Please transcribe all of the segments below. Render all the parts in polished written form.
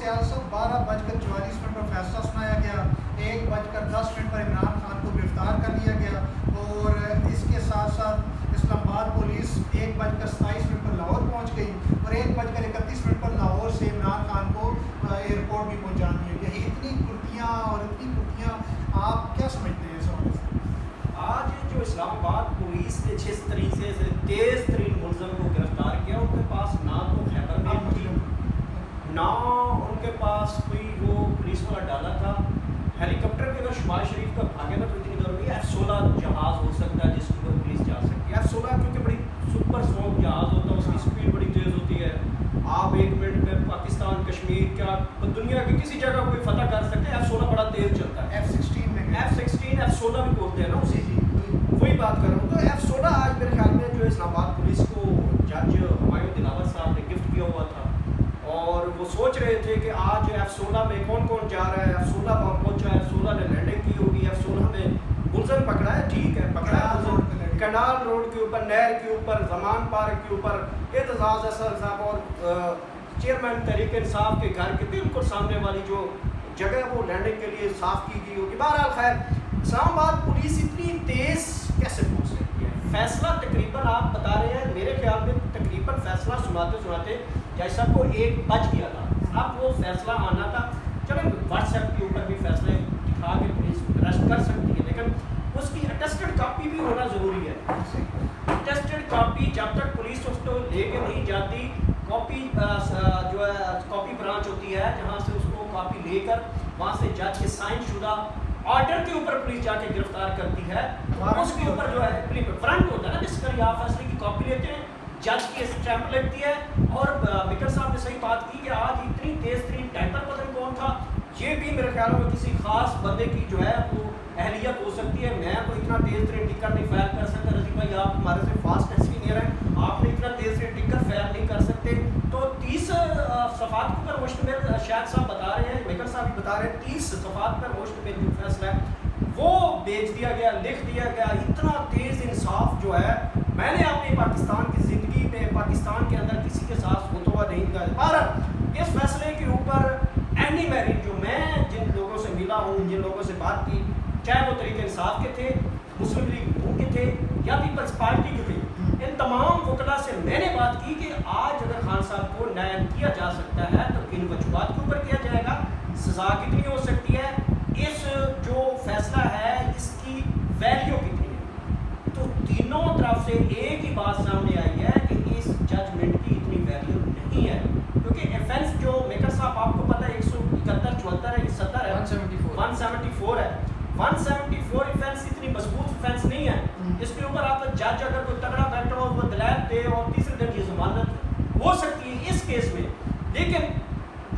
سیال صاحب 12:44 پر فیصلہ سنایا گیا، 1:10 پر عمران خان کو گرفتار کر لیا گیا، اور اس کے ساتھ ساتھ اسلام آباد پولیس 1:27 پر لاہور پہنچ گئی، اور 1:31 پر لاہور سے عمران خان کو ایئرپورٹ بھی پہنچا دیا گیا۔ اتنی کرتیاں اور اتنی کرتیاں، آپ کیا سمجھتے ہیں اس حوالے سے؟ آج جو اسلام آباد پولیس نے جس طریقے سے تیز ترین ملزم کو گرفتار کیا، ان کے پاس نہ تو خیبر میل تھی، نہ ان کے پاس کوئی وہ پولیس والا ڈالا تھا۔ ہیلی کاپٹر کے اگر شمال شریف کا بھاگے نا تو اتنی دور میں F-16 جہاز ہو سکتا ہے جس کے اوپر پولیس جا سکتی ہے۔ F-16 کیونکہ بڑی سپر سونک جہاز ہوتا ہے، اس کی سپیڈ بڑی تیز ہوتی ہے، آپ 1 منٹ میں پاکستان، کشمیر، کیا دنیا کی کسی جگہ کوئی فتح کر سکتے ہیں۔ F-16 بڑا تیز چلتا ہے۔ F-16 F-16 بھی بولتے ہیں نا اسی، وہی بات کر رہا ہوں۔ تو F-16 آج میرے خیال میں جو اسلام آباد پولیس کو جج ہمایوں دلاور صاحب نے گفٹ کیا ہوا تھا، اور وہ سوچ رہے تھے کہ آج F-16 میں کون کون جا رہا ہے، F-16 وہاں پہنچا ہے، F-16 نے لینڈنگ کی ہوگی، F-16 میں ملزم پکڑا ہے، ٹھیک ہے پکڑا ہے، کنال روڈ کے اوپر، نہر کے اوپر، زمان پارک کے اوپر، اعتزاز احسن صاحب اور چیئرمین تحریک انصاف کے گھر کے بالکل سامنے والی جو جگہ وہ لینڈنگ کے لیے صاف کی گئی ہوگی۔ بہرحال خیر، اسلام آباد پولیس اتنی تیز کیسے پہنچ سکتی ہے؟ فیصلہ تقریباً آپ بتا رہے ہیں، میرے خیال میں تقریباً فیصلہ سناتے جج صاحب کو 1 بج گیا تھا، اب وہ فیصلہ آنا تھا۔ چلیں واٹس ایپ کے اوپر بھی فیصلے دکھا کے پولیس ارسٹ کر سکتی ہے، لیکن اس کی اٹیسٹڈ کاپی بھی ہونا ضروری ہے۔ اٹیسٹڈ کاپی جب تک پولیس اس کو لے کے نہیں جاتی، کاپی جو ہے کاپی برانچ ہوتی ہے جہاں سے اس کو کاپی لے کر وہاں سے جج کے سائن شدہ آرڈر کے اوپر پولیس جا کے گرفتار کرتی ہے، اس کے اوپر جو ہے فرنٹ ہوتا ہے نا جس پر آپ فیصلے کی کاپی لیتے ہیں، جج کی اسٹیمپ لگتی ہے۔ اور بکر صاحب نے صحیح بات کی کہ آج اتنی تیز ترین ٹائپر پتہ نہیں کون تھا، یہ بھی میرے خیال میں کسی خاص بندے کی جو ہے وہ اہلیت ہو سکتی ہے۔ میں تو اتنا تیز ترین ٹکر نہیں فائل کر سکتا، رضی بھائی آپ ہمارے سے فاسٹ انجینئر ہیں، آپ نے اتنا تیز ترین ٹکر فائل نہیں کر سکتے۔ تو 30 صفحات پر مشتمل شاہد صاحب بتا رہے ہیں، میکر صاحب بھی بتا رہے ہیں، 30 صفحات پر مشتمل جو فیصلہ ہے وہ بھیج دیا گیا، لکھ دیا گیا۔ اتنا تیز انصاف جو ہے میں نے اپنی پاکستان کی زندگی میں، پاکستان کے اندر کسی کے ساتھ ہوتا ہوا نہیں دیکھا۔ پر اس فیصلے کے اوپر اینی میرٹ جو میں جن لوگوں سے ملا ہوں، جن لوگوں سے بات کی، چاہے وہ تحریک انصاف کے تھے، مسلم لیگ نون کے تھے یا پیپلز پارٹی کے تھے، ان تمام وکلا سے میں نے بات کی کہ آج اگر خان صاحب کو نائب کیا جا سکتا ہے تو کن وجوہات کے اوپر کیا جائے گا، سزا کتنی ہو سکتی ہے، اس جو فیصلہ ہے اس کی ویلیو کتنی ہے۔ تو تینوں طرف سے ایک ہی بات سامنے آئی ہے کہ اس ججمنٹ کی اتنی ویلیو نہیں ہے، کیونکہ ایفنس جو میکر صاحب آپ کو پتہ ہے 171 74 ہے، 70 ہے، 174 ہے، 174 ایفنس اتنی مضبوط ایفنس نہیں ہے، اس کے اوپر آپ جج اگر کوئی تگڑا بیٹھا ہو وہ دلائل دے اور تیسرے دن یہ ضمانت ہو سکتی ہے اس کیس میں۔ لیکن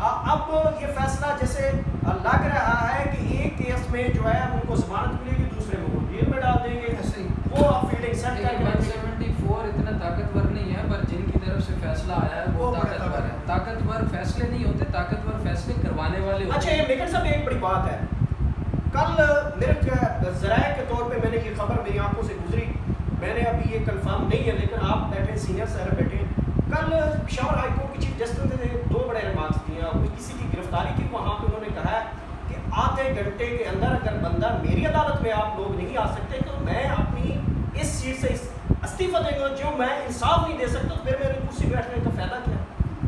اب یہ فیصلہ جیسے لگ رہا ہے کہ ایک کیس میں جو ہے ان کو ضمانت ملے گی، دوسرے میں وہ جیل میں ڈال دیں گے، وہ اب فیلڈنگ سیٹ کر کے 174 اتنا طاقتور نہیں ہے، پر جن کی طرف سے فیصلہ آیا ہے وہ طاقتور ہے۔ طاقتور فیصلے نہیں ہوتے، طاقتور فیصلے کروانے والے ہوتے ہیں۔ اچھا، یہ میکر صاحب ایک بڑی بات ہے، کل میرے ذرائع کے طور پہ میں نے یہ خبر میری آنکھوں سے گزری، میں نے ابھی یہ کنفرم نہیں ہے لیکن آپ بیٹھے سینئر سر بیٹھے، کل پشاور ہائی کورٹ کے چیف جسٹس نے 2 بڑے ریمارکس دیے۔ کسی کی گرفتاری کی وہاں پہ انہوں نے کہا ہے کہ آدھے گھنٹے کے اندر اگر بندہ میری عدالت میں آپ لوگ نہیں آ سکتے تو میں اپنی اس سیٹ سے استعفیٰ دیں گا، جو میں انصاف نہیں دے سکتا تو پھر میری کرسی بیٹھنے کا فائدہ کیا؟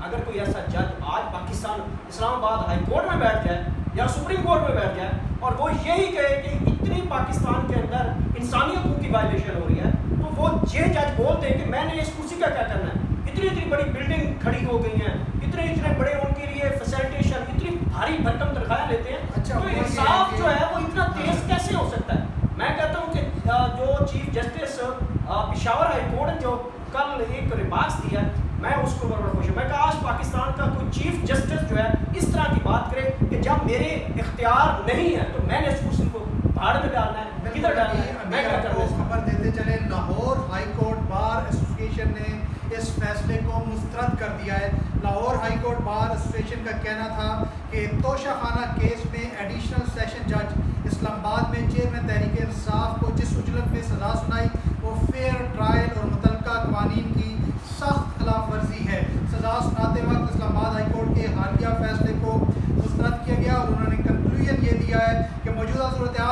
اگر کوئی ایسا جج آج پاکستان اسلام آباد ہائی کورٹ میں بیٹھ جائے یا سپریم کورٹ میں بیٹھ جائے اور وہ یہی کہے کہ اتنی پاکستان کے اندر انسانی حقوق کی وائلیشن ہو رہی ہے، تو وہ یہ جج بولتے ہیں کہ میں نے اس کرسی کا کیا کرنا ہے؟ اتنی بڑی بلڈنگ کھڑی ہو گئی ہیں، اتنے بڑے ان کے لیے فیسلٹیشن، اتنی بھاری بھرکم تنخواہیں لیتے ہیں، تو انصاف جو ہے وہ اتنا تیز کیسے ہو سکتا ہے؟ میں کہتا ہوں کہ جو chief justice Peshawar high court نے جو کل ایک ریمارکس دیا ہے، میں اس کو بڑا خوش ہوں۔ میں کہا آج پاکستان کا کوئی چیف جسٹس جو ہے اس طرح کی بات کرے کہ جب میرے اختیار نہیں ہے تو میں نے اس کرسی کو بھاڑ میں ڈالنا ہے، کدھر ڈالنا ہے، میں کیا کروں؟ خبر دیتے چلے، Lahore high court bar association نے اس فیصلے کو مسترد کر دیا ہے۔ Lahore high court bar association کا کہنا تھا کہ توشہ خانہ کیس میں ایڈیشنل سیشن جج اسلام آباد میں چیئرمین تحریک انصاف کو جس اجلت میں سزا سنائی وہ فیئر ٹرائل اور متعلقہ قوانین کی سخت خلاف ورزی ہے۔ سزا سناتے وقت اسلام آباد ہائی کورٹ کے حالیہ فیصلے کو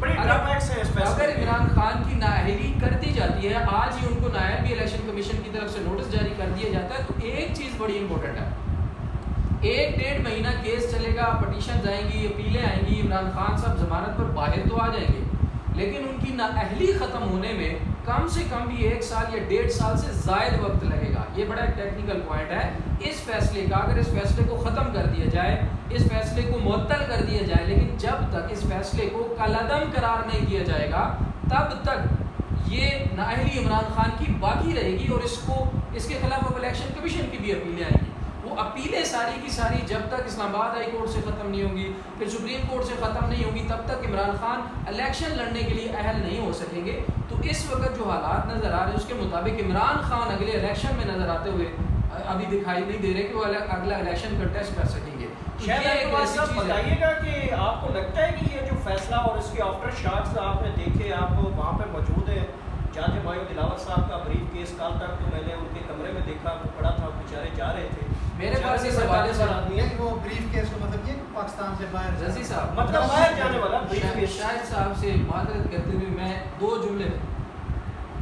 بڑی ڈرابیکس ہے اس فیصلے اگر کے۔ عمران خان کی نااہلی کر دی جاتی ہے، آج ہی ان کو نائب الیکشن کمیشن کی طرف سے نوٹس جاری کر دیا جاتا ہے، تو ایک چیز بڑی امپورٹنٹ ہے، 1-1.5 مہینہ کیس چلے گا، پٹیشنز آئیں گی، اپیلیں آئیں گی، عمران خان صاحب ضمانت پر باہر تو آ جائیں گے، لیکن ان کی نااہلی ختم ہونے میں کم سے کم بھی 1 سال یا 1.5 سال سے زائد وقت لگے گا۔ یہ بڑا ایک ٹیکنیکل پوائنٹ ہے اس فیصلے کا۔ اگر اس فیصلے کو ختم کر دیا جائے، اس فیصلے کو معطل کر دیا جائے، لیکن جب تک اس فیصلے کو کالعدم قرار نہیں دیا جائے گا تب تک یہ نااہلی عمران خان کی باقی رہے گی، اور اس کے خلاف اب الیکشن کمیشن کی بھی اپیلیں آئیں گی۔ وہ اپیلیں ساری کی ساری جب تک اسلام آباد ہائی کورٹ سے ختم نہیں ہوں گی، پھر سپریم کورٹ سے ختم نہیں ہوں گی، تب تک عمران خان الیکشن لڑنے کے لیے اہل نہیں ہو سکیں گے۔ تو اس وقت جو حالات نظر آ رہے ہیں اس کے مطابق عمران خان اگلے الیکشن میں نظر آتے ہوئے ابھی دکھائی نہیں دے رہے کہ وہ اگلا الیکشن کنٹیسٹ کر سکیں گے۔ شاید ایک ایسی چیز ہے۔ بتائیے گا کہ آپ کو لگتا ہے کہ یہ جو فیصلہ اور اس کے آفٹر شاٹس آپ نے دیکھے، آپ وہاں پہ موجود ہیں، جج ہمایوں دلاور صاحب کا بریف کیس کال تک تو میں نے ان کے کمرے میں دیکھا، وہ پڑا تھا، بیچارے جا رہے تھے۔ میرے پاس اس حوالے سے آدمی ہے وہ بریف کیس کا مطلب یہ کہ پاکستان سے باہر رضی صاحب مطلب باہر جانے والا بریف کیس۔ شاہد صاحب سے معذرت کرتے ہوئے میں 2 جملے،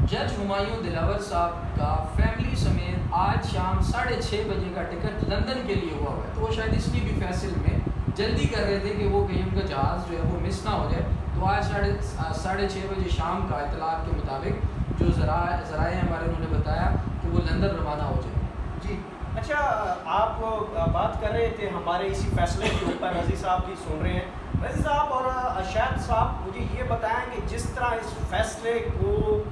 جج ہمایوں دلاور صاحب کا فیملی سمیت آج شام 6:30 بجے کا ٹکٹ لندن کے لیے ہوا ہے، تو وہ شاید اس لیے بھی فیصل میں جلدی کر رہے تھے کہ وہ کہیں ان کا جہاز جو ہے وہ مس نہ ہو جائے، تو آج 6:30 بجے شام کا اطلاعات کے مطابق جو ذرائع ہمارے انہوں نے بتایا کہ وہ لندن روانہ ہو جائے۔ جی اچھا، آپ بات کر رہے تھے ہمارے اسی فیصلے کے اوپر، رضی صاحب بھی سن رہے ہیں۔ رضی صاحب اور شاہد صاحب مجھے یہ بتائیں کہ جس طرح اس فیصلے کو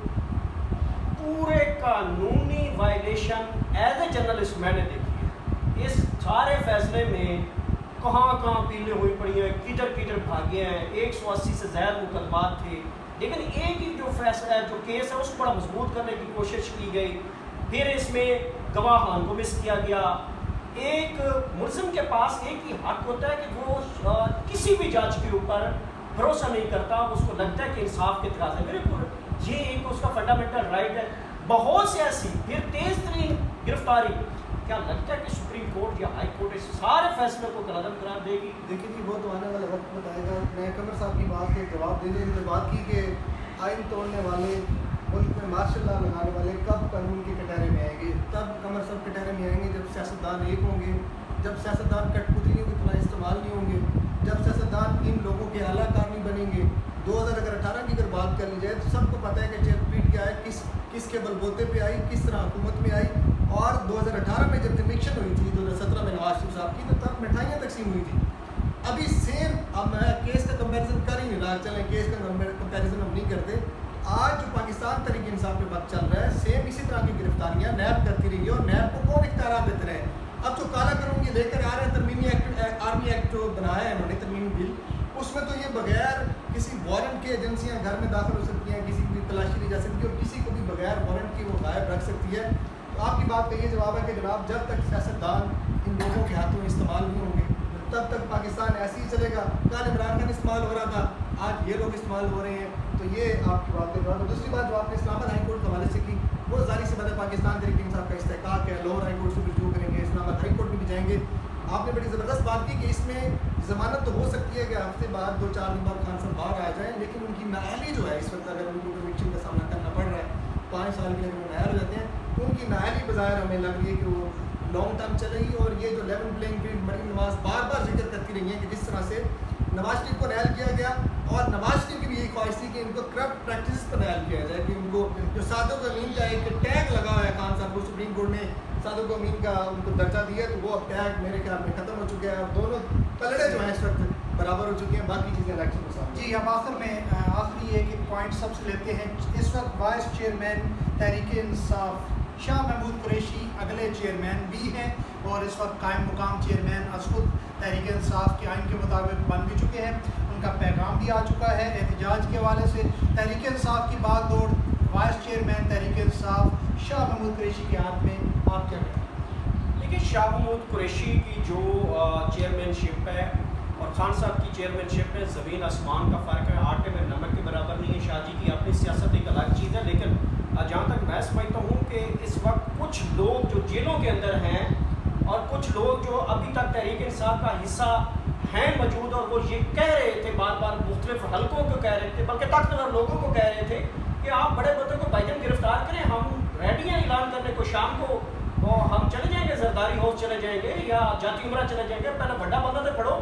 پورے قانونی وائلیشن ایز اے جرنلسٹ میں نے دیکھی ہے، اس سارے فیصلے میں کہاں کہاں پیلیں ہوئی پڑی ہیں، کدھر بھاگے ہیں، 180 سے زائد مقدمات تھے، لیکن ایک ہی جو فیصلہ جو کیس ہے اس کو بڑا مضبوط کرنے کی کوشش کی گئی۔ پھر اس میں گواہان کو مس کیا گیا۔ ایک ملزم کے پاس ایک ہی حق ہوتا ہے کہ وہ کسی بھی جج کے اوپر بھروسہ نہیں کرتا، اس کو لگتا ہے کہ انصاف کے تقاضے ہے، بالکل یہ ایک اس کا فنڈامنٹل رائٹ ہے۔ بہت سے ایسی پھر تیز ترین گرفتاری، کیا لگتا ہے کہ سپریم کورٹ یا ہائی کورٹ اس سارے فیصلے کو کالعدم قرار دے گی؟ دیکھیے جی، وہ تو آنے والا وقت بتائے گا۔ میں قمر صاحب کی بات کے جواب دینے میں بات کی کہ آئین توڑنے والے، ملک میں مارشل لا لگانے والے کب قانون کے کٹہرے میں آئیں گے؟ تب قمر صاحب کٹہرے میں آئیں گے جب سیاستدان ایک ہوں گے، جب سیاستدان کٹ پتلیوں کی طرح استعمال نہیں ہوں گے، جب سیاستدان ان لوگوں کے اعلیٰ کار نہیں بنیں گے۔ 2018 کی اگر بات کر لی جائے تو سب کو پتہ ہے کہ چیک پیٹ کیا ہے، کس کے بلبوتے پہ آئی، کس طرح حکومت میں آئی، اور 2018 میں جب کنوکشن ہوئی تھی 2017 میں نواز شریف صاحب کی، تو تب مٹھائیاں تقسیم ہوئی تھی۔ ابھی سیم، اب میں کیس کا کمپیریزن کر ہی نہیں رہا، چلیں کیس کا کمپیریزن ہم نہیں کرتے۔ آج جو پاکستان تحریک انصاف کے وقت چل رہا ہے، سیم اسی طرح کی گرفتاریاں نیب کرتی رہی ہے، اور نیب کو کون اختیارات دیتے رہے؟ اب جو کالا قانون یہ لے کر آ رہے ہیں، ترمیمی ایکٹ، آرمی ایکٹ جو بنایا ہے انہوں نے، ترمیمی بل، اس میں تو یہ بغیر کسی وارنٹ کے ایجنسیاں گھر میں داخل ہو سکتی ہیں، کسی کی تلاشی لی جا سکتی ہے، اور کسی کو بھی بغیر وارنٹ کے وہ غائب رکھ سکتی ہے۔ تو آپ کی بات کا یہ جواب ہے کہ جناب جب تک سیاستدان ان لوگوں کے ہاتھوں استعمال نہیں ہوں گے تب تک پاکستان ایسے ہی چلے گا۔ کل عمران خان استعمال ہو رہا تھا، آج یہ لوگ استعمال ہو رہے ہیں۔ تو یہ آپ کی بات کا جواب ہے۔ دوسری بات جو آپ نے اسلام آباد ہائی کورٹ کے حوالے سے کی، وہ ظاہر سی بات ہے پاکستان تحریک انصاف کا استحقاق ہے، لاہور ہائی کورٹ سے رجوع کریں گے، اسلام آباد ہائی کورٹ میں بھی جائیں گے۔ آپ نے بڑی زبردست بات کی کہ اس میں ضمانت تو ہو سکتی ہے کہ ہفتے بعد 2-4 دن بعد خان صاحب باہر آ جائیں، لیکن ان کی نااہلی جو ہے اس وقت اگر ان کو کنوکشن کا سامنا کرنا پڑ رہا ہے 5 سال کے لیے وہ نااہل ہو جاتے ہیں، تو ان کی نااہلی بظاہر ہمیں لگ رہی ہے کہ وہ لانگ ٹرم چلے گی۔ اور یہ جو level playing field Maryam Nawaz بار بار ذکر کرتی رہی ہیں کہ جس طرح سے نواز شریف کو نائل کیا گیا، اور نواز شریف کی بھی یہی خواہش تھی کہ ان کو کرپٹ پریکٹس پر نائل کیا جائے، کہ ان کو جو صادق امین کا ایک ٹیگ لگا ہوا ہے خان صاحب کو، سپریم کورٹ نے صادق امین کا ان کو درجہ دیا، تو وہ اب ٹیگ میرے خیال میں ختم ہو چکا ہے، اب دونوں پلڑے جو ہیں اس وقت برابر ہو چکے ہیں، باقی چیزیں الیکشن کے سامنے۔ جی، ہم آخر میں آخری ایک پوائنٹ سب سے لیتے ہیں۔ اس وقت وائس چیئرمین تحریک انصاف شاہ محمود قریشی اگلے چیئرمین بھی ہیں، اور اس وقت قائم مقام چیئرمین از خود تحریک انصاف کے آئین کے مطابق بن بھی چکے ہیں۔ ان کا پیغام بھی آ چکا ہے احتجاج کے حوالے سے۔ تحریک انصاف کی باغ دوڑ وائس چیئرمین تحریک انصاف شاہ محمود قریشی کے ہاتھ میں، آپ کیا کہیں گے؟ دیکھیے، شاہ محمود قریشی کی جو چیئرمین شپ ہے اور خان صاحب کی چیئرمین شپ ہے، زمین آسمان کا فرق ہے، آٹے میں نمک کے برابر نہیں ہے۔ شاہ جی کی اپنی سیاست ایک الگ چیز ہے، لیکن جہاں تک میں سمجھتا ہوں کہ اس وقت کچھ لوگ جو جیلوں کے اندر ہیں اور کچھ لوگ جو ابھی تک تحریک انصاف کا حصہ ہیں موجود، اور وہ یہ کہہ رہے تھے بار بار مختلف حلقوں کو کہہ رہے تھے، بلکہ طاقتور لوگوں کو کہہ رہے تھے کہ آپ بڑے بڑوں کو بائیڈن گرفتار کریں، ہم ریڈی ہیں اعلان کرنے کو، شام کو ہم چلے جائیں گے، زرداری ہاؤس چلے جائیں گے یا جاتی عمرہ چلے جائیں گے، پہلے بڑا بندہ تو پڑھو،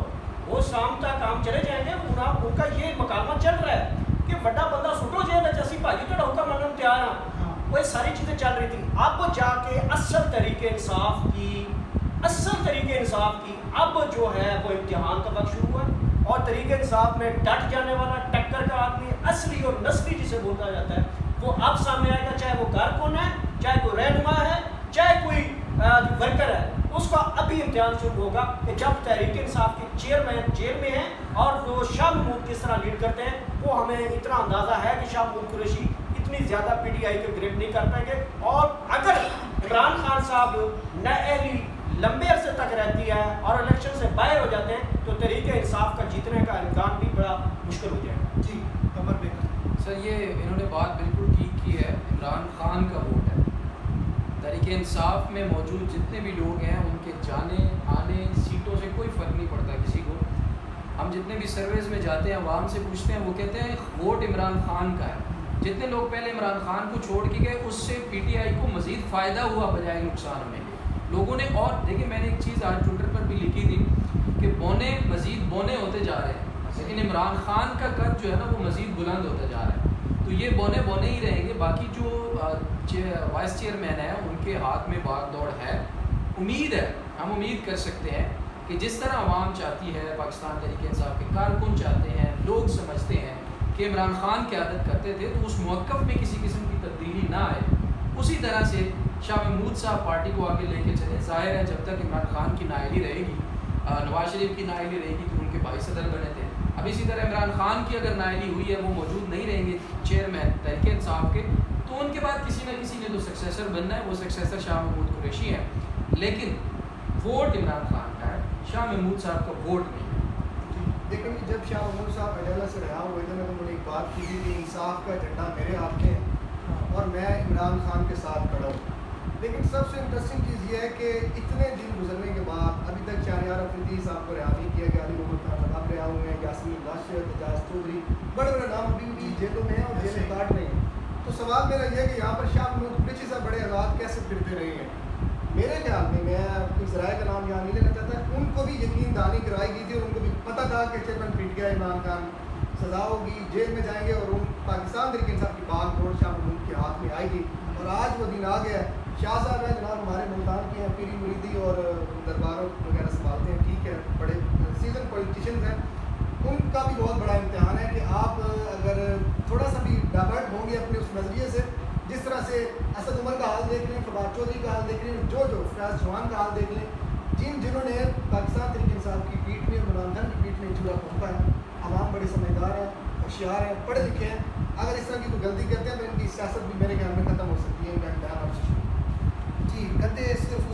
وہ شام تک ہم چلے جائیں گے۔ ان کا یہ مکالمہ چل رہا ہے کہ بڑا بندہ سٹو جائے گا، جیسی بھائی تو حکم مننے تیار ہاں، وہ ساری چیزیں چل رہی تھیں۔ اب جا کے اصل تحریک انصاف کی اب جو ہے وہ امتحان کا وقت شروع ہوا، اور تحریک انصاف میں ڈٹ جانے والا ٹکر کا آدمی اصلی اور نسلی جسے بولا جاتا ہے وہ اب سامنے آئے گا، چاہے وہ کارکن ہے، چاہے کوئی رہنما ہے، چاہے کوئی ورکر ہے، اس کا ابھی امتحان شروع ہوگا کہ جب تحریک انصاف کے چیئرمین جیل میں ہیں اور وہ شاہ محمود کس طرح لیڈ کرتے ہیں، وہ ہمیں اتنا اندازہ ہے کہ شاہ محمود قریشی اتنی زیادہ پی ٹی آئی کو گرپ نہیں کر پائیں گے، اور اگر عمران خان صاحب نااہلی لمبے عرصے تک رہتی ہے اور الیکشن سے باہر ہو جاتے ہیں تو تحریک انصاف کا جیتنے کا امکان بھی بڑا مشکل ہو جائے گا۔ جی قمر بیگم سر، یہ انہوں نے بات بالکل ٹھیک کی ہے، عمران خان کا ووٹ ہے۔ تحریک انصاف میں موجود جتنے بھی لوگ ہیں ان کے جانے آنے سیٹوں سے کوئی فرق نہیں پڑتا کسی کو۔ ہم جتنے بھی سرویز میں جاتے ہیں، عوام سے پوچھتے ہیں، وہ کہتے ہیں ووٹ عمران خان کا ہے۔ جتنے لوگ پہلے عمران خان کو چھوڑ کے گئے، اس سے پی ٹی آئی کو مزید فائدہ ہوا بجائے نقصان میں لوگوں نے۔ اور دیکھیں، میں نے ایک چیز آج ٹویٹر پر بھی لکھی تھی کہ بونے مزید بونے ہوتے جا رہے ہیں، لیکن عمران خان کا قد جو ہے نا وہ مزید بلند ہوتا جا رہا ہے، تو یہ بونے ہی رہیں گے۔ باقی جو وائس چیئرمین ہیں ان کے ہاتھ میں بھاگ دوڑ ہے، امید ہے، ہم امید کر سکتے ہیں کہ جس طرح عوام چاہتی ہے، پاکستان تحریک انصاف کے کارکن چاہتے ہیں، لوگ سمجھتے ہیں کہ عمران خان قیادت کرتے تھے تو اس موقف میں کسی قسم کی تبدیلی نہ آئے، اسی طرح سے شاہ محمود صاحب پارٹی کو آگے لے کے چلیں۔ ظاہر ہے جب تک عمران خان کی نااہلی رہے گی، نواز شریف کی نااہلی رہے گی تو ان کے بھائی صدر بنے تھے، اب اسی طرح عمران خان کی اگر نااہلی ہوئی ہے، وہ موجود نہیں رہیں گے چیئرمین تحریک انصاف کے، تو ان کے بعد کسی نہ کسی نے تو سکسیسر بننا ہے، وہ سکسیسر شاہ محمود قریشی ہیں، لیکن ووٹ عمران خان کا ہے، شاہ محمود صاحب کا ووٹ نہیں ہے۔ دیکھیں جی، جب شاہ محمود صاحب اڈیالہ سے رہا ہوئے تھے، میں نے ایک بات کی تھی کہ انصاف کا جھنڈا میرے ہاتھ میں ہے اور میں عمران خان کے ساتھ کھڑا ہوں۔ لیکن سب سے انٹرسٹنگ چیز یہ ہے کہ اتنے دن گزرنے کے بعد ابھی تک شہریار افریدی صاحب کو رہا نہیں کیا گیا، علی محمد خان صاحب رہا ہوئے ہیں، یاسمین راشد، اعجاز چودھری، بڑے بڑے نام ابھی بھی جیلوں میں ہیں اور جیلیں کاٹ رہے ہیں۔ تو سوال میرا یہ ہے کہ یہاں پر شاہ محمود قریشی صاحب بڑے آزاد کیسے پھرتے رہے ہیں؟ میرے خیال میں اپنی ذرائع کا نام یہاں نہیں لینا چاہتا، ان کو بھی یقین دہانی کرائی گئی تھی اور ان کو بھی پتہ تھا کہ چیئرمین پٹ گیا عمران خان، سزا ہوگی، جیل میں جائیں گے، اور ان پاکستان تحریک انصاف کی باغ ڈور شاہ محمود کے ہاتھ میں آئے گی، اور آج وہ دن آ گیا ہے۔ شاہ صاحب ہیں جناب، ہمارے ملتان کے ہیں، پیری مریدی اور درباروں وغیرہ سنبھالتے ہیں، ٹھیک ہے، بڑے سیزن پولیٹیشنز ہیں، ان کا بھی بہت بڑا امتحان ہے کہ آپ اگر تھوڑا سا بھی ڈائیورٹ ہوں گے اپنے اس نظریے سے، جس طرح سے اسد عمر کا حال دیکھ لیں، فواد چودھری کا حال دیکھ لیں، جو فیاض چوہان کا حال دیکھ لیں، جنہوں نے پاکستان تحریک انصاف کی پیٹھ میں، عمران خان کی پیٹھ میں چولہا پھونکا ہے۔ عوام بڑے سمجھدار ہیں، ہوشیار ہیں، پڑھے لکھے ہیں، اگر اس طرح کی کوئی غلطی کرتے ہیں تو ان کی سیاست بھی میرے خیال میں ختم ہو سکتی ہے۔ ان کا امتحان آپ سے شروع۔ جی، گدے صرف